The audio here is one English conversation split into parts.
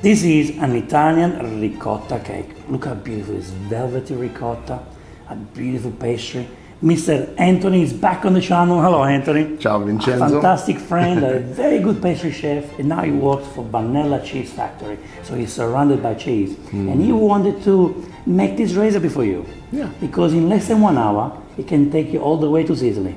This is an Italian ricotta cake. Look how beautiful it is. Velvety ricotta, a beautiful pastry. Mr. Anthony is back on the channel. Hello, Anthony. Ciao, Vincenzo. A fantastic friend, a very good pastry chef, and now he works for Vannella Cheese Factory. So he's surrounded by cheese. And he wanted to make this recipe for you. Yeah. Because in less than 1 hour, it can take you all the way to Sicily.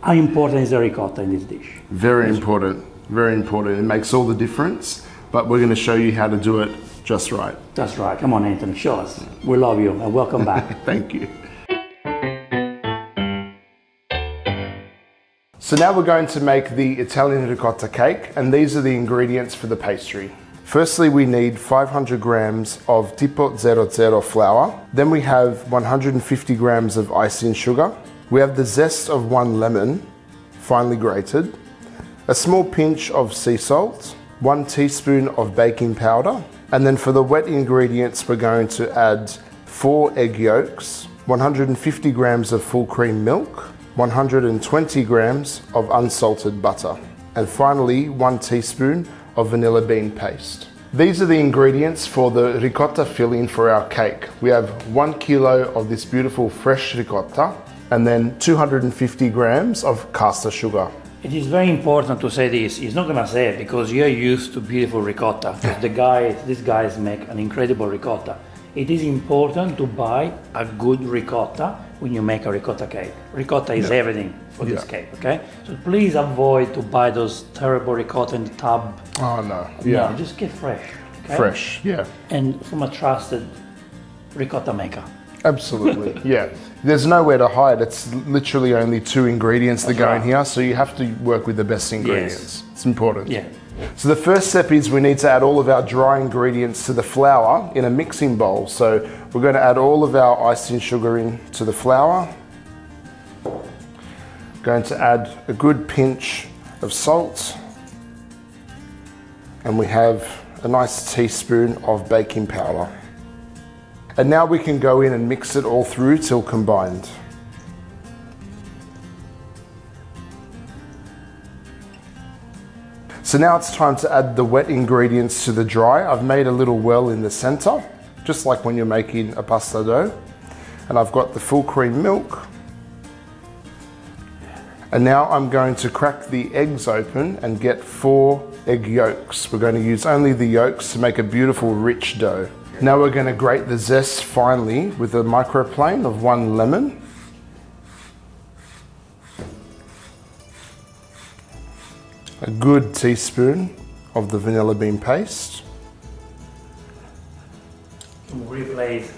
How important is the ricotta in this dish? Very important, very important. It makes all the difference, but we're going to show you how to do it just right. That's right. Come on, Anthony, show us. We love you and welcome back. Thank you. So now we're going to make the Italian ricotta cake, and these are the ingredients for the pastry. Firstly, we need 500 grams of tipo 00 flour. Then we have 150 grams of icing sugar. We have the zest of 1 lemon, finely grated, a small pinch of sea salt, 1 teaspoon of baking powder, and then for the wet ingredients, we're going to add 4 egg yolks, 150 grams of full cream milk, 120 grams of unsalted butter, and finally 1 teaspoon of vanilla bean paste. These are the ingredients for the ricotta filling for our cake. We have 1 kilo of this beautiful fresh ricotta and then 250 grams of caster sugar. It is very important to say this. He's not gonna say it because you're used to beautiful ricotta. These guys make an incredible ricotta. It is important to buy a good ricotta when you make a ricotta cake. Ricotta is everything for this cake, okay? So please avoid to buy those terrible ricotta in the tub. Oh no, No, just get fresh. Okay? Fresh, yeah. And from a trusted ricotta maker. Absolutely, yeah. There's nowhere to hide. It's literally only 2 ingredients that go in here, so you have to work with the best ingredients. It's important. Yeah. So the first step is we need to add all of our dry ingredients to the flour in a mixing bowl. So we're going to add all of our icing sugar into the flour. Going to add a good pinch of salt. And we have a nice teaspoon of baking powder. And now we can go in and mix it all through till combined. So now it's time to add the wet ingredients to the dry. I've made a little well in the center, just like when you're making a pasta dough. And I've got the full cream milk. And now I'm going to crack the eggs open and get 4 egg yolks. We're going to use only the yolks to make a beautiful rich dough. Now we're going to grate the zest finely with a microplane of 1 lemon. A good teaspoon of the vanilla bean paste. Can we replace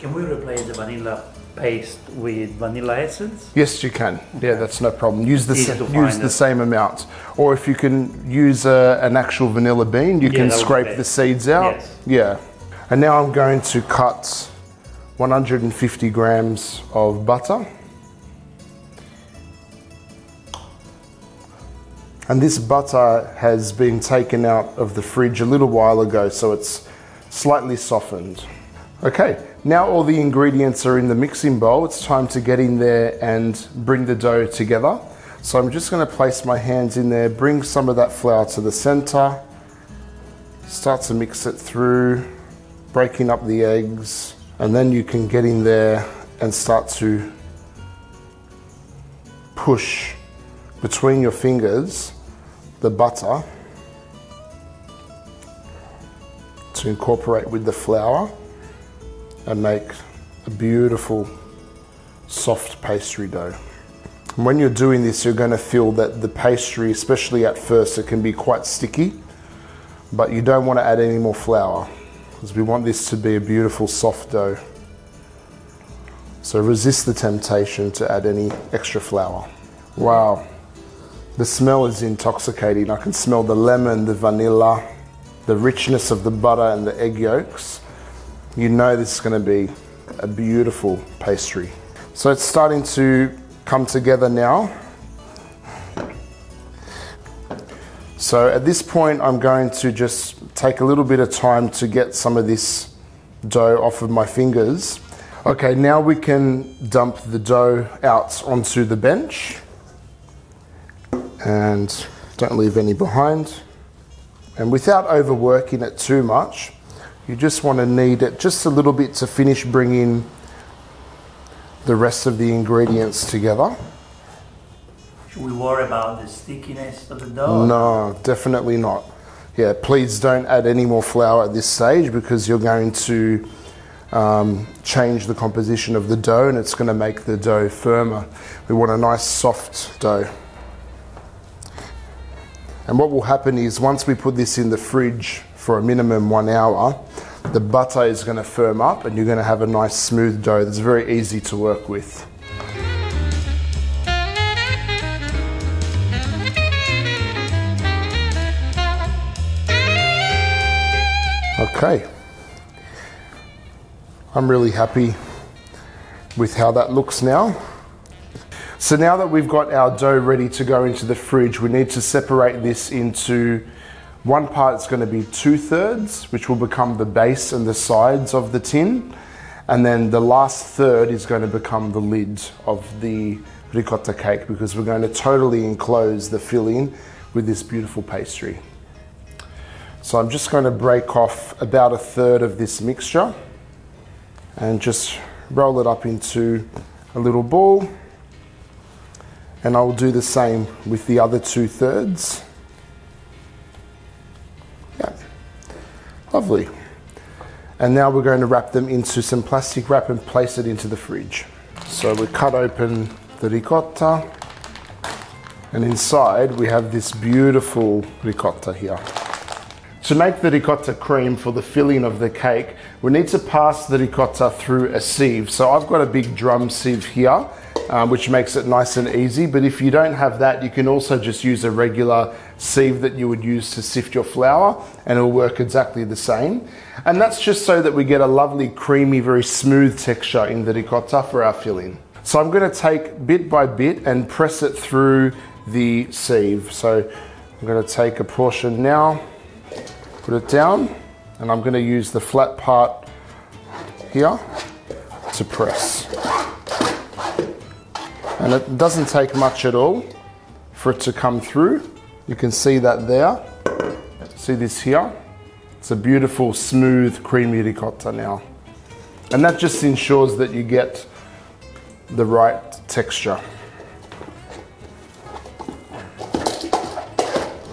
the vanilla paste with vanilla essence? Yes, you can. Yeah, that's no problem. Use the same amount. Or if you can use an actual vanilla bean, you can scrape the seeds out. Yes. Yeah. And now I'm going to cut 150 grams of butter. And this butter has been taken out of the fridge a little while ago, so it's slightly softened. Okay, now all the ingredients are in the mixing bowl. It's time to get in there and bring the dough together. So I'm just going to place my hands in there, bring some of that flour to the center, start to mix it through, breaking up the eggs, and then you can get in there and start to push between your fingers the butter to incorporate with the flour and make a beautiful soft pastry dough. And when you're doing this, you're going to feel that the pastry, especially at first, it can be quite sticky, but you don't want to add any more flour because we want this to be a beautiful soft dough. So resist the temptation to add any extra flour. Wow. The smell is intoxicating. I can smell the lemon, the vanilla, the richness of the butter and the egg yolks. You know this is going to be a beautiful pastry. So it's starting to come together now. So at this point, I'm going to just take a little bit of time to get some of this dough off of my fingers. Okay, now we can dump the dough out onto the bench. And don't leave any behind. And without overworking it too much, You just want to knead it just a little bit to finish bringing the rest of the ingredients together. Should we worry about the stickiness of the dough? No, definitely not. Yeah, please don't add any more flour at this stage because you're going to change the composition of the dough and it's going to make the dough firmer. We want a nice soft dough. And what will happen is once we put this in the fridge for a minimum 1 hour, the butter is going to firm up and you're going to have a nice smooth dough that's very easy to work with. Okay, I'm really happy with how that looks now. So now that we've got our dough ready to go into the fridge, we need to separate this into one part. It's going to be 2/3, which will become the base and the sides of the tin. And then the last third is going to become the lid of the ricotta cake because we're going to totally enclose the filling with this beautiful pastry. So I'm just going to break off about 1/3 of this mixture and just roll it up into a little ball. And I'll do the same with the other 2/3. Yeah, lovely. And now we're going to wrap them into some plastic wrap and place it into the fridge. So we cut open the ricotta and inside we have this beautiful ricotta here. To make the ricotta cream for the filling of the cake, we need to pass the ricotta through a sieve. So I've got a big drum sieve here, which makes it nice and easy. But if you don't have that, you can also just use a regular sieve that you would use to sift your flour and it'll work exactly the same. And that's just so that we get a lovely, creamy, very smooth texture in the ricotta for our filling. So I'm going to take bit by bit and press it through the sieve. So I'm going to take a portion now, put it down, and I'm going to use the flat part here to press. And it doesn't take much at all for it to come through. You can see that there. See this here? It's a beautiful, smooth, creamy ricotta now. And that just ensures that you get the right texture.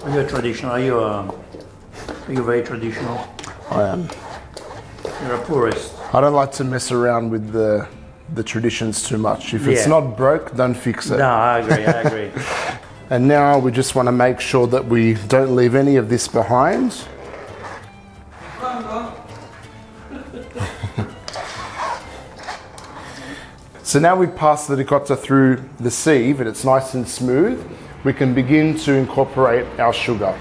Are you a traditional? Are you very traditional? I am. You're a purist. I don't like to mess around with the traditions too much. If it's not broke, don't fix it. No, I agree. And now we just want to make sure that we don't leave any of this behind. So now we've passed the ricotta through the sieve and it's nice and smooth. We can begin to incorporate our sugar.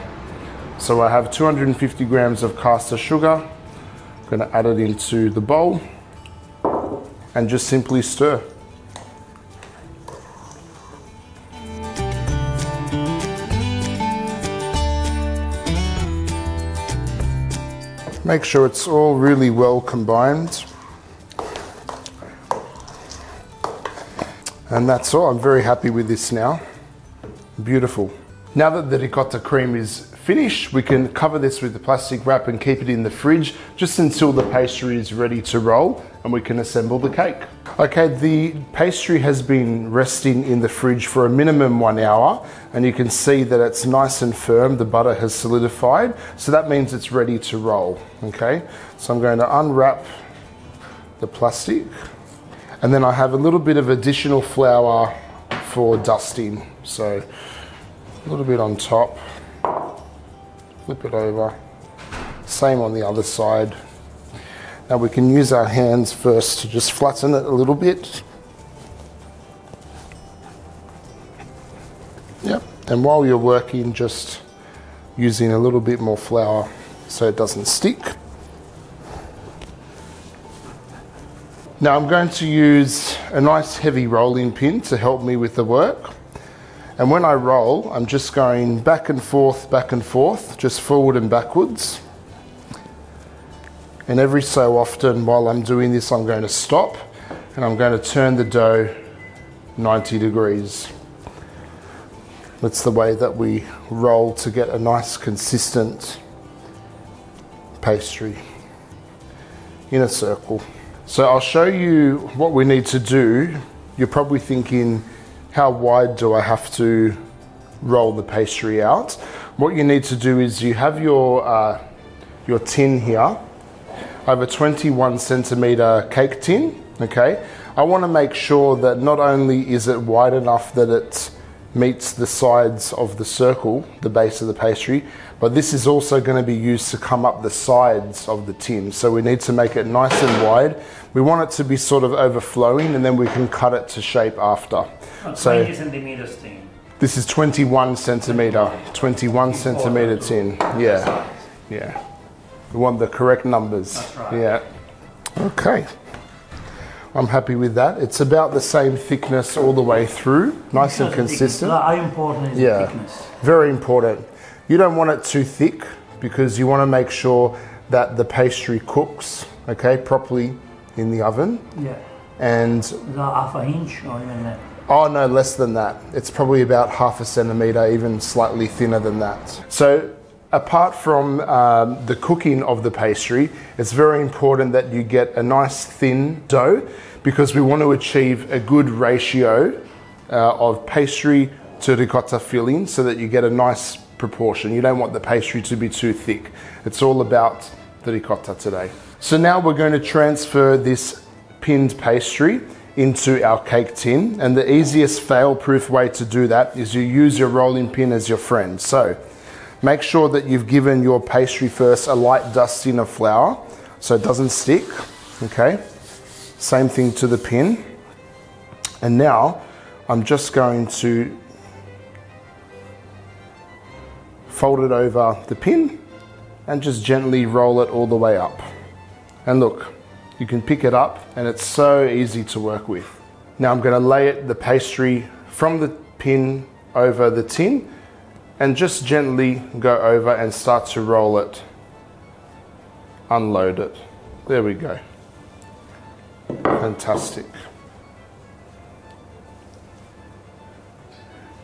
So I have 250 grams of caster sugar. I'm going to add it into the bowl and just simply stir. Make sure it's all really well combined. And that's all. I'm very happy with this now. Beautiful. Now that the ricotta cream is finished, we can cover this with the plastic wrap and keep it in the fridge just until the pastry is ready to roll and we can assemble the cake. Okay, the pastry has been resting in the fridge for a minimum 1 hour and you can see that it's nice and firm. The butter has solidified, so that means it's ready to roll. Okay, so I'm going to unwrap the plastic and then I have a little bit of additional flour for dusting. So a little bit on top, flip it over, same on the other side. Now we can use our hands first to just flatten it a little bit. Yep, and while you're working, just using a little bit more flour so it doesn't stick. Now I'm going to use a nice heavy rolling pin to help me with the work. And when I roll, I'm just going back and forth, just forward and backwards. And every so often while I'm doing this, I'm going to stop and I'm going to turn the dough 90 degrees. That's the way that we roll to get a nice consistent pastry. in a circle. So I'll show you what we need to do. You're probably thinking, how wide do I have to roll the pastry out? What you need to do is you have your tin here. I have a 21 centimeter cake tin, okay? I want to make sure that not only is it wide enough that it meets the sides of the circle, the base of the pastry, but this is also going to be used to come up the sides of the tin. So we need to make it nice and wide. We want it to be sort of overflowing, and then we can cut it to shape after. 20 centimeters tin. This is 21 centimeter tin. Yeah, yeah. We want the correct numbers. That's right. Yeah. Okay. I'm happy with that. It's about the same thickness all the way through, nice and consistent. How important is the thickness? Very important. You don't want it too thick because you want to make sure that the pastry cooks, okay, properly in the oven. Yeah. And is that half an inch or even less? Oh no, less than that. It's probably about half a centimeter, even slightly thinner than that. So apart from the cooking of the pastry, it's very important that you get a nice thin dough because we want to achieve a good ratio of pastry to ricotta filling so that you get a nice proportion. You don't want the pastry to be too thick. It's all about the ricotta today. So now we're going to transfer this pinned pastry into our cake tin, and the easiest fail-proof way to do that is you use your rolling pin as your friend. So make sure that you've given your pastry first a light dusting of flour so it doesn't stick, okay? Same thing to the pin. And now I'm just going to fold it over the pin and just gently roll it all the way up. And look, you can pick it up and it's so easy to work with. Now I'm going to lay the pastry from the pin over the tin and just gently go over and start to roll it, unload it. There we go. Fantastic.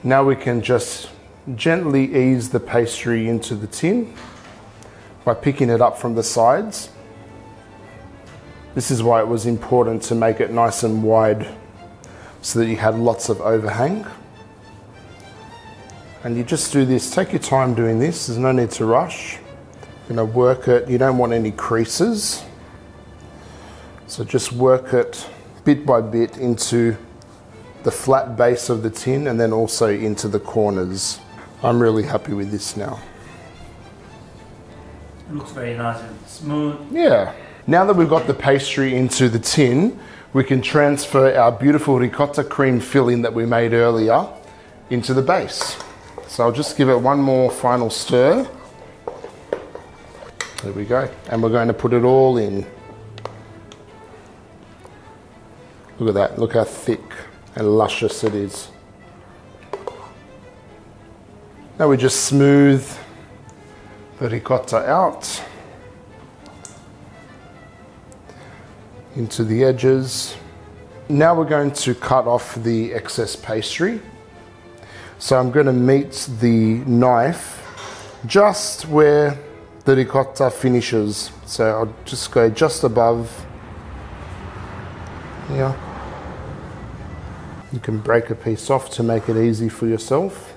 Now we can just gently ease the pastry into the tin by picking it up from the sides. This is why it was important to make it nice and wide so that you had lots of overhang. And you just do this, take your time doing this, there's no need to rush. You're going to work it, you don't want any creases. So just work it bit by bit into the flat base of the tin and then also into the corners. I'm really happy with this now. It looks very nice and smooth. Yeah. Now that we've got the pastry into the tin, we can transfer our beautiful ricotta cream filling that we made earlier into the base. So I'll just give it one more final stir. There we go. And we're going to put it all in. Look at that. Look how thick and luscious it is. Now we just smooth the ricotta out into the edges. Now we're going to cut off the excess pastry. So I'm going to meet the knife just where the ricotta finishes. So I'll just go just above here. You can break a piece off to make it easy for yourself.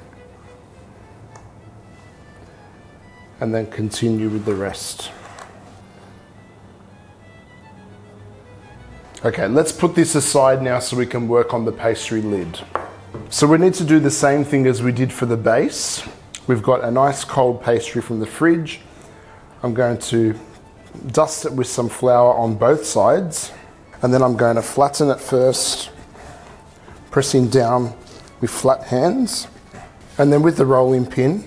And then continue with the rest. Okay, let's put this aside now so we can work on the pastry lid. So we need to do the same thing as we did for the base. We've got a nice cold pastry from the fridge. I'm going to dust it with some flour on both sides. And then I'm going to flatten it first, pressing down with flat hands. And then with the rolling pin,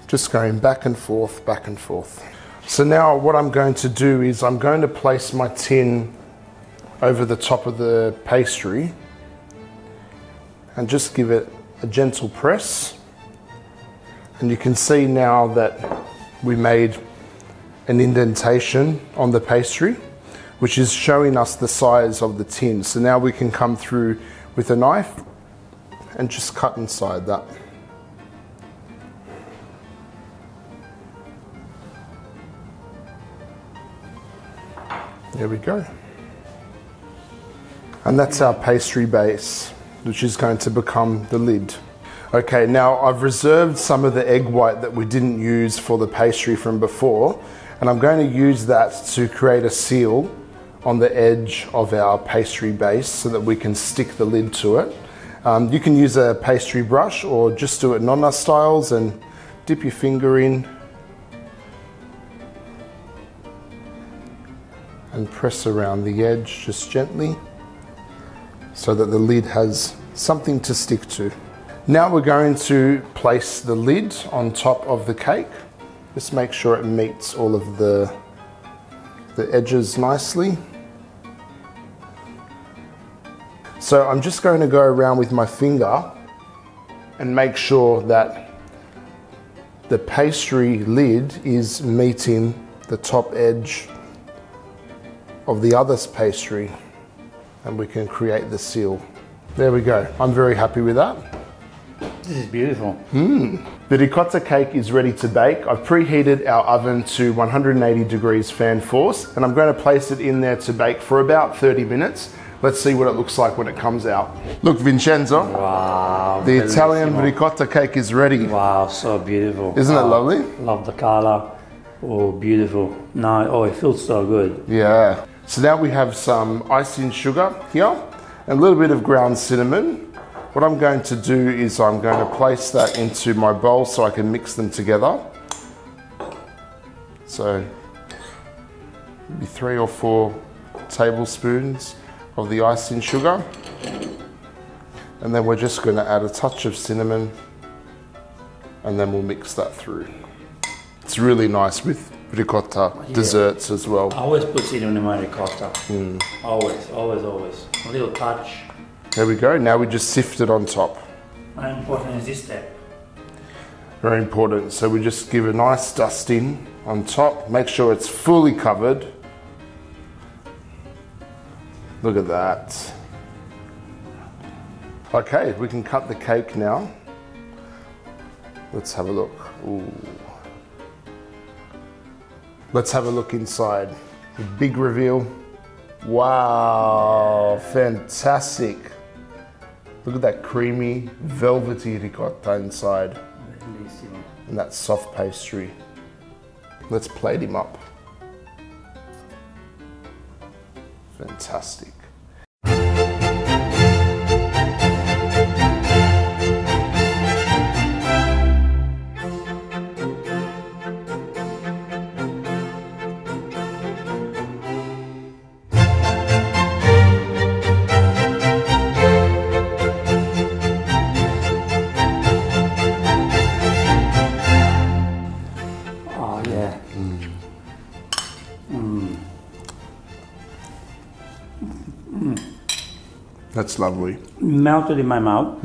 just going back and forth, back and forth. So now what I'm going to do is I'm going to place my tin over the top of the pastry and just give it a gentle press. And you can see now that we made an indentation on the pastry, which is showing us the size of the tin. So now we can come through with a knife and just cut inside that. There we go. And that's our pastry base, which is going to become the lid. Okay, now I've reserved some of the egg white that we didn't use for the pastry from before, and I'm going to use that to create a seal on the edge of our pastry base so that we can stick the lid to it. You can use a pastry brush or just do it nonna styles and dip your finger in and press around the edge just gently so that the lid has something to stick to. Now we're going to place the lid on top of the cake. Just make sure it meets all of the edges nicely. So I'm just going to go around with my finger and make sure that the pastry lid is meeting the top edge of the other pastry, and we can create the seal. There we go. I'm very happy with that. This is beautiful. The ricotta cake is ready to bake. I've preheated our oven to 180 degrees fan force, and I'm going to place it in there to bake for about 30 minutes. Let's see what it looks like when it comes out. Look, Vincenzo. Wow. The Italian ricotta cake is ready. Wow, so beautiful. Isn't it lovely? Love the color. Oh, beautiful. No, oh, it feels so good. Yeah. So now we have some icing sugar here, and a little bit of ground cinnamon. What I'm going to do is I'm going to place that into my bowl so I can mix them together. So maybe 3 or 4 tablespoons of the icing sugar, and then we're just going to add a touch of cinnamon, and then we'll mix that through. It's really nice with ricotta desserts as well. I always put cinnamon in my ricotta. Always, always, always. A little touch. There we go. Now we just sift it on top. How important is this step? Very important. So we just give a nice dusting on top. Make sure it's fully covered. Look at that. Okay, we can cut the cake now. Let's have a look. Ooh. Let's have a look inside. The big reveal. Wow, fantastic. Look at that creamy, velvety ricotta inside. And that soft pastry. Let's plate him up. Fantastic. Oh yeah. That's lovely. Melted in my mouth.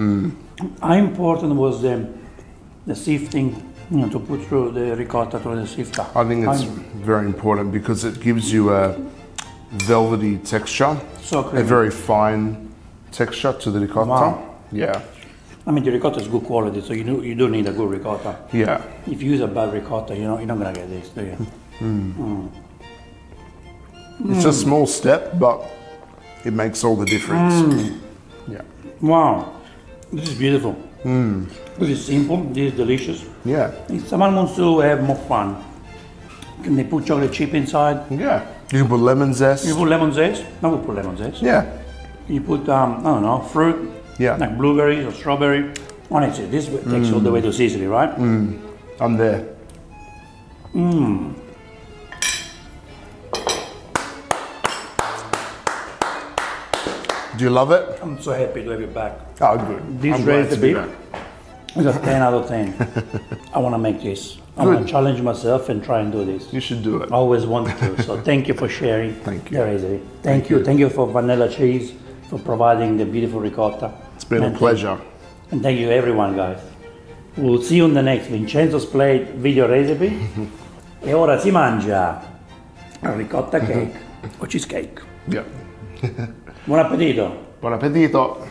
How important was the sifting, to put through the ricotta through the sifter? I think it's very important because it gives you a velvety texture, So creamy. a very fine texture to the ricotta. Wow. Yeah, I mean, the ricotta is good quality, so you do need a good ricotta. yeah. If you use a bad ricotta, you're not gonna get this, do you? It's a small step, but it makes all the difference. Yeah, Wow, this is beautiful. This is simple. This is delicious. yeah, If someone wants to have more fun, can they put chocolate chip inside? yeah. You can put lemon zest. You put lemon zest? I would put lemon zest. Yeah, You put, I don't know, fruit, yeah. like blueberries or strawberry. Honestly, this takes all the way to Sicily, right? I'm there. Do you love it? I'm so happy to have you back. Oh, good. This I'm glad to be recipe back. is a 10 out of 10. I want to make this. I want to challenge myself and try and do this. You should do it. I always wanted to. So thank you for sharing Thank you. the recipe. Thank you. Thank you for Vannella Cheese, for providing the beautiful ricotta. It's been a pleasure. And thank you everyone, guys. We'll see you on the next Vincenzo's Plate video recipe. E ora si mangia ricotta cake o cheesecake. Yeah. Buon appetito! Buon appetito.